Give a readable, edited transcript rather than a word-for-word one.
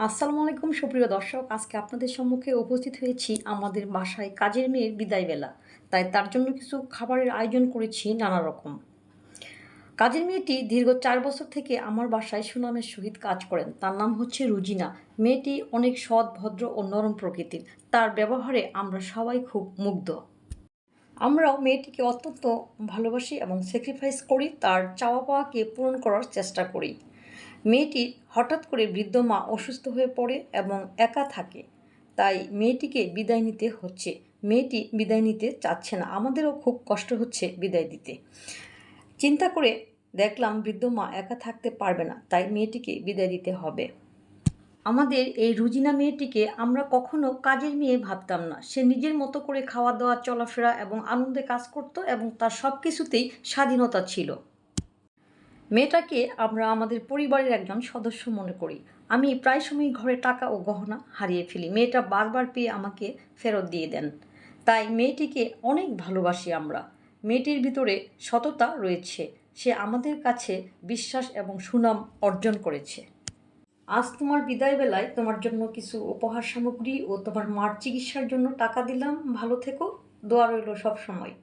আসসালামু আলাইকুম সুপ্রিয় দর্শক, আজকে আপনাদের সম্মুখে উপস্থিত হয়েছি আমাদের বাসায় কাজের মেয়ের বিদায়বেলা। তাই তার জন্য কিছু খাবারের আয়োজন করেছি নানা রকম। কাজের মেয়েটি দীর্ঘ ৪ বছর থেকে আমার বাসায় সুনামের সহিত কাজ করেন। তার নাম হচ্ছে রুজিনা। মেয়েটি অনেক সৎ, ভদ্র ও নরম প্রকৃতির। তার ব্যবহারে আমরা সবাই খুব মুগ্ধ। আমরাও মেয়েটিকে অত্যন্ত ভালোবাসি এবং স্যাক্রিফাইস করি, তার চাওয়া পাওয়াকে পূরণ করার চেষ্টা করি। মেয়েটির হঠাৎ করে বৃদ্ধ মা অসুস্থ হয়ে পড়ে এবং একা থাকে, তাই মেয়েটিকে বিদায় নিতে হচ্ছে। মেয়েটি বিদায় নিতে চাচ্ছে না, আমাদেরও খুব কষ্ট হচ্ছে বিদায় দিতে। চিন্তা করে দেখলাম বৃদ্ধ মা একা থাকতে পারবে না, তাই মেয়েটিকে বিদায় দিতে হবে। আমাদের এই রুজিনা মেয়েটিকে আমরা কখনো কাজের মেয়ে ভাবতাম না। সে নিজের মতো করে খাওয়া দাওয়া, চলাফেরা এবং আনন্দে কাজ করত এবং তার সব কিছুতেই স্বাধীনতা ছিল। মেয়েটাকে আমরা আমাদের পরিবারের একজন সদস্য মনে করি। আমি প্রায় সময় ঘরে টাকা ও গহনা হারিয়ে ফেলি, মেয়েটা বারবার পেয়ে আমাকে ফেরত দিয়ে দেন। তাই মেয়েটিকে অনেক ভালোবাসি আমরা। মেয়েটির ভিতরে সততা রয়েছে, সে আমাদের কাছে বিশ্বাস এবং সুনাম অর্জন করেছে। আজ তোমার বিদায় বেলায় তোমার জন্য কিছু উপহার সামগ্রী ও তোমার মার চিকিৎসার জন্য টাকা দিলাম। ভালো থেকো, দোয়া রইল সব সময়।